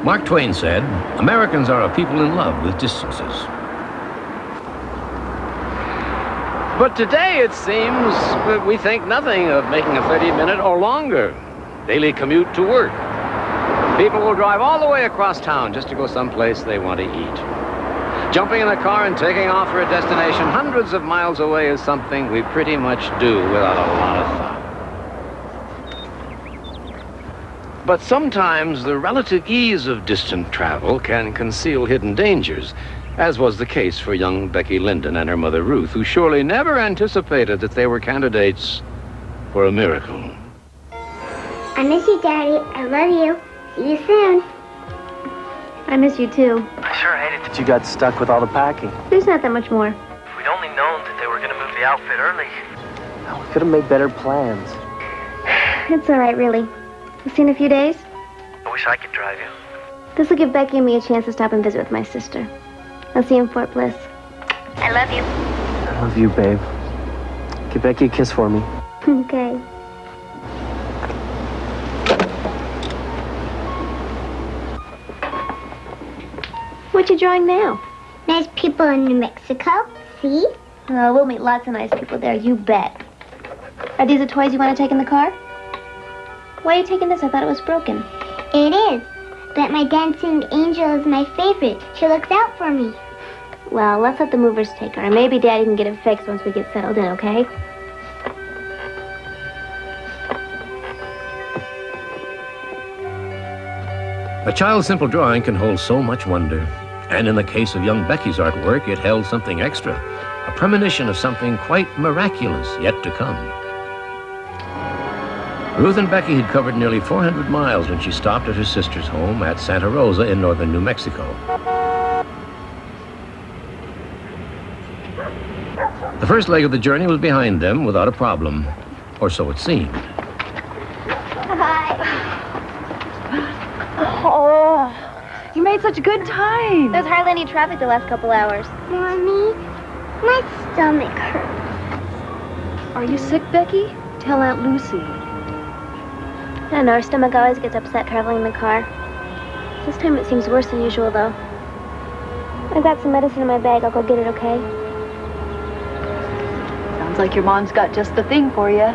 Mark Twain said, Americans are a people in love with distances. But today, it seems, we think nothing of making a 30-minute or longer daily commute to work. People will drive all the way across town just to go someplace they want to eat. Jumping in a car and taking off for a destination hundreds of miles away is something we pretty much do without a lot of thought. But sometimes the relative ease of distant travel can conceal hidden dangers, as was the case for young Becky Linden and her mother Ruth, who surely never anticipated that they were candidates for a miracle. I miss you, Daddy. I love you. See you soon. I miss you too. I sure hated that you got stuck with all the packing. There's not that much more. If we'd only known that they were going to move the outfit early. Well, we could have made better plans. It's all right, really. We'll see you in a few days. I wish I could drive you. This will give Becky and me a chance to stop and visit with my sister. I'll see you in Fort Bliss. I love you. I love you, babe. Give Becky a kiss for me. Okay. What you drawing now? Nice people in New Mexico. See? Oh, we'll meet lots of nice people there, you bet. Are these the toys you want to take in the car? Why are you taking this? I thought it was broken. It is. But my dancing angel is my favorite. She looks out for me. Well, let's let the movers take her, and maybe Daddy can get it fixed once we get settled in, okay? A child's simple drawing can hold so much wonder. And in the case of young Becky's artwork, it held something extra, a premonition of something quite miraculous yet to come. Ruth and Becky had covered nearly 400 miles when she stopped at her sister's home at Santa Rosa in northern New Mexico. The first leg of the journey was behind them without a problem, or so it seemed. Hi. Oh, you made such a good time. There's hardly any traffic the last couple hours. Mommy, my stomach hurts. Are you sick, Becky? Tell Aunt Lucy. I don't know, her stomach always gets upset traveling in the car. This time it seems worse than usual, though. I've got some medicine in my bag. I'll go get it, okay? Sounds like your mom's got just the thing for you.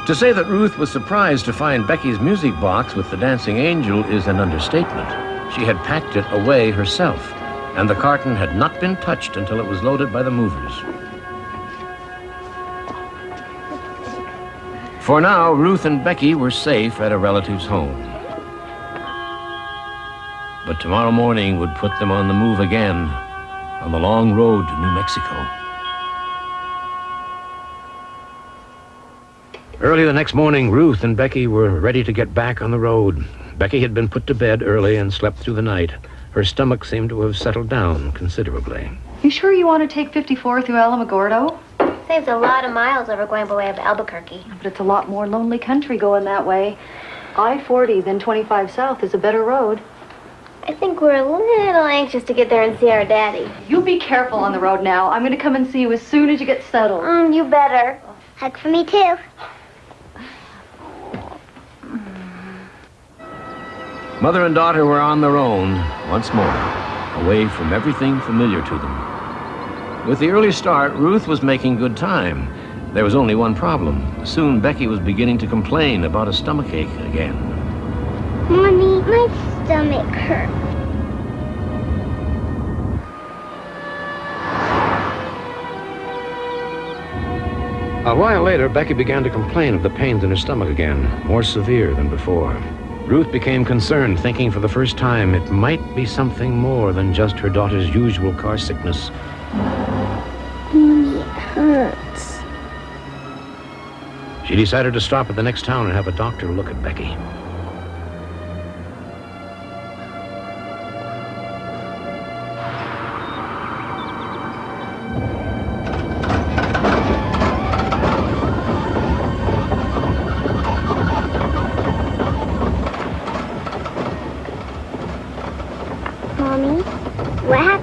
To say that Ruth was surprised to find Becky's music box with the dancing angel is an understatement. She had packed it away herself, and the carton had not been touched until it was loaded by the movers. For now, Ruth and Becky were safe at a relative's home. But tomorrow morning would put them on the move again, on the long road to New Mexico. Early the next morning, Ruth and Becky were ready to get back on the road. Becky had been put to bed early and slept through the night. Her stomach seemed to have settled down considerably. You sure you want to take 54 through Alamogordo? Saves a lot of miles over going by way of Albuquerque. But it's a lot more lonely country going that way. I-40, then 25 south is a better road. I think we're a little anxious to get there and see our daddy. You be careful on the road now. I'm going to come and see you as soon as you get settled. You better. Hug for me, too. Mother and daughter were on their own once more, away from everything familiar to them. With the early start, Ruth was making good time. There was only one problem. Soon Becky was beginning to complain about a stomachache again. Mommy, my stomach hurts. A while later, Becky began to complain of the pains in her stomach again, more severe than before. Ruth became concerned, thinking for the first time it might be something more than just her daughter's usual car sickness. Mommy, it hurts. She decided to stop at the next town and have a doctor look at Becky.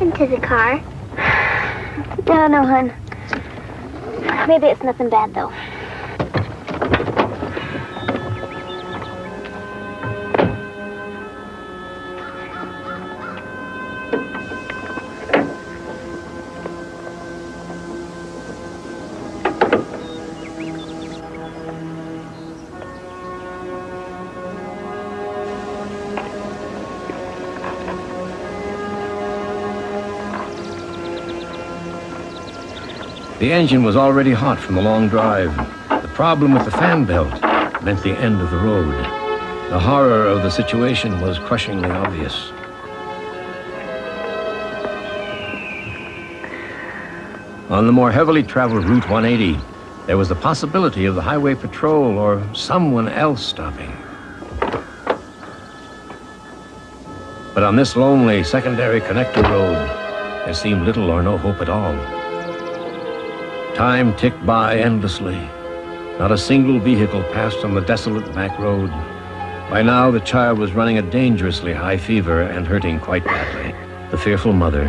happened to the car? No, no, hon. Maybe it's nothing bad, though. The engine was already hot from the long drive. The problem with the fan belt meant the end of the road. The horror of the situation was crushingly obvious. On the more heavily traveled Route 180, there was the possibility of the highway patrol or someone else stopping. But on this lonely secondary connector road, there seemed little or no hope at all. Time ticked by endlessly. Not a single vehicle passed on the desolate back road. By now, the child was running a dangerously high fever and hurting quite badly. The fearful mother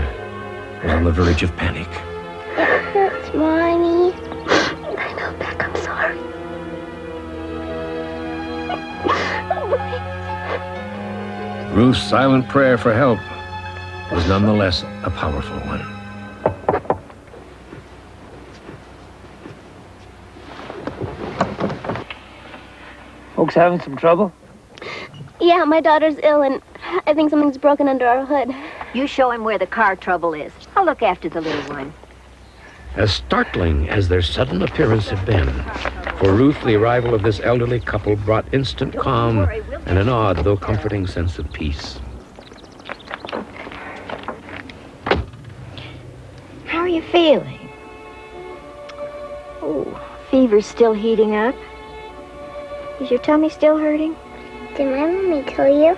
was on the verge of panic. It hurts, Mommy. I know, Beck, I'm sorry. Ruth's silent prayer for help was nonetheless a powerful one. Folks having some trouble? Yeah, my daughter's ill, and I think something's broken under our hood. You show him where the car trouble is. I'll look after the little one. As startling as their sudden appearance had been, for Ruth, the arrival of this elderly couple brought instant calm and an odd, though comforting sense of peace. How are you feeling? Oh, fever's still heating up. Is your tummy still hurting? Did my mommy tell you?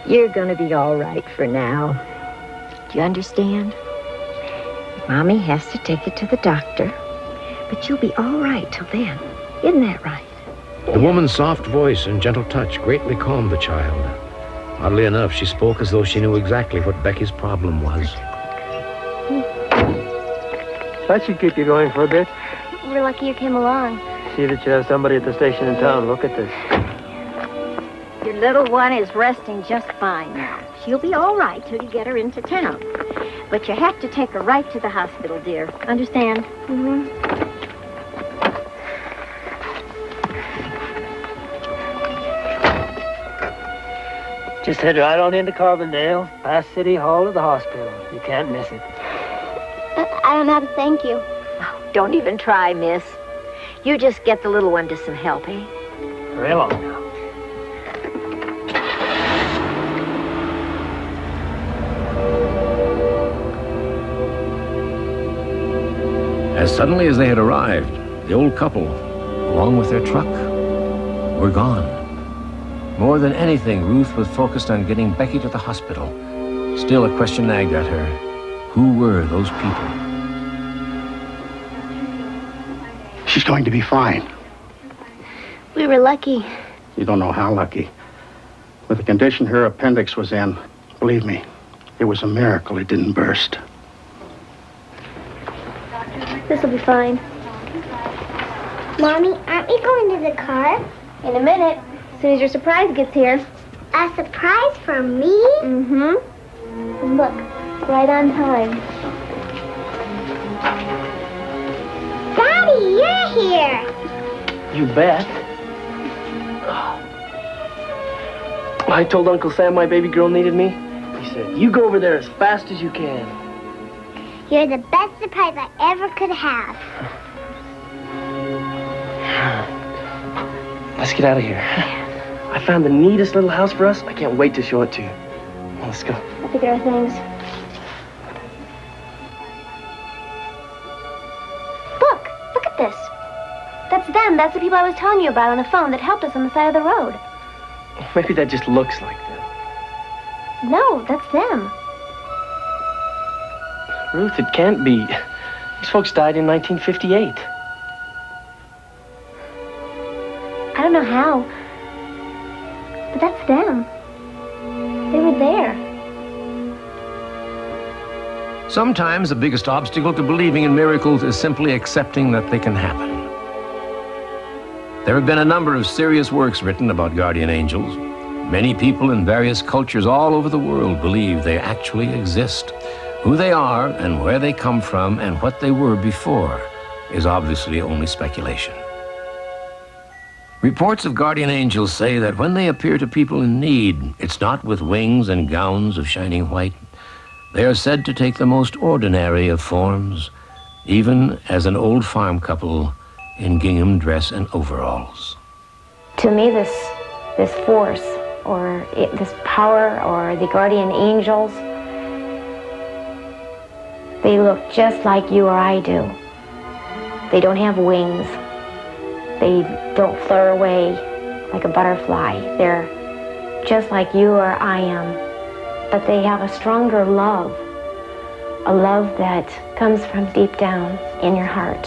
You're gonna be all right for now. Do you understand? Mommy has to take you to the doctor, but you'll be all right till then. Isn't that right? The woman's soft voice and gentle touch greatly calmed the child. Oddly enough, she spoke as though she knew exactly what Becky's problem was. That should keep you going for a bit. We're lucky you came along. See that you have somebody at the station in town. Look at this. Your little one is resting just fine now. She'll be all right till you get her into town. But you have to take her right to the hospital, dear. Understand? Mm-hmm. Just head right on into Carbondale, past City Hall to the hospital. You can't miss it. I don't know how to thank you. Oh, don't even try, miss. You just get the little one to some help, eh? Hurry along now. As suddenly as they had arrived, the old couple, along with their truck, were gone. More than anything, Ruth was focused on getting Becky to the hospital. Still, a question nagged at her. Who were those people? She's going to be fine. We were lucky. You don't know how lucky. With the condition her appendix was in, believe me, it was a miracle it didn't burst. This'll be fine. Mommy, aren't we going to the car? In a minute, as soon as your surprise gets here. A surprise for me? Mm-hmm. And look, right on time. Daddy, you're here. You bet. I told Uncle Sam my baby girl needed me. He said, you go over there as fast as you can. You're the best surprise I ever could have. Let's get out of here. I found the neatest little house for us. I can't wait to show it to you. Well, let's go. Look at our things. Look at this. That's them. That's the people I was telling you about on the phone that helped us on the side of the road. Maybe that just looks like them. No, that's them. Ruth, it can't be. These folks died in 1958. I don't know how, but that's them. They were there. Sometimes the biggest obstacle to believing in miracles is simply accepting that they can happen. There have been a number of serious works written about guardian angels. Many people in various cultures all over the world believe they actually exist. Who they are and where they come from and what they were before is obviously only speculation. Reports of guardian angels say that when they appear to people in need, it's not with wings and gowns of shining white. They are said to take the most ordinary of forms, even as an old farm couple in gingham dress and overalls. To me, this force, or this power, or the guardian angels, they look just like you or I do. They don't have wings. They don't flare away like a butterfly. They're just like you or I am. But they have a stronger love, a love that comes from deep down in your heart.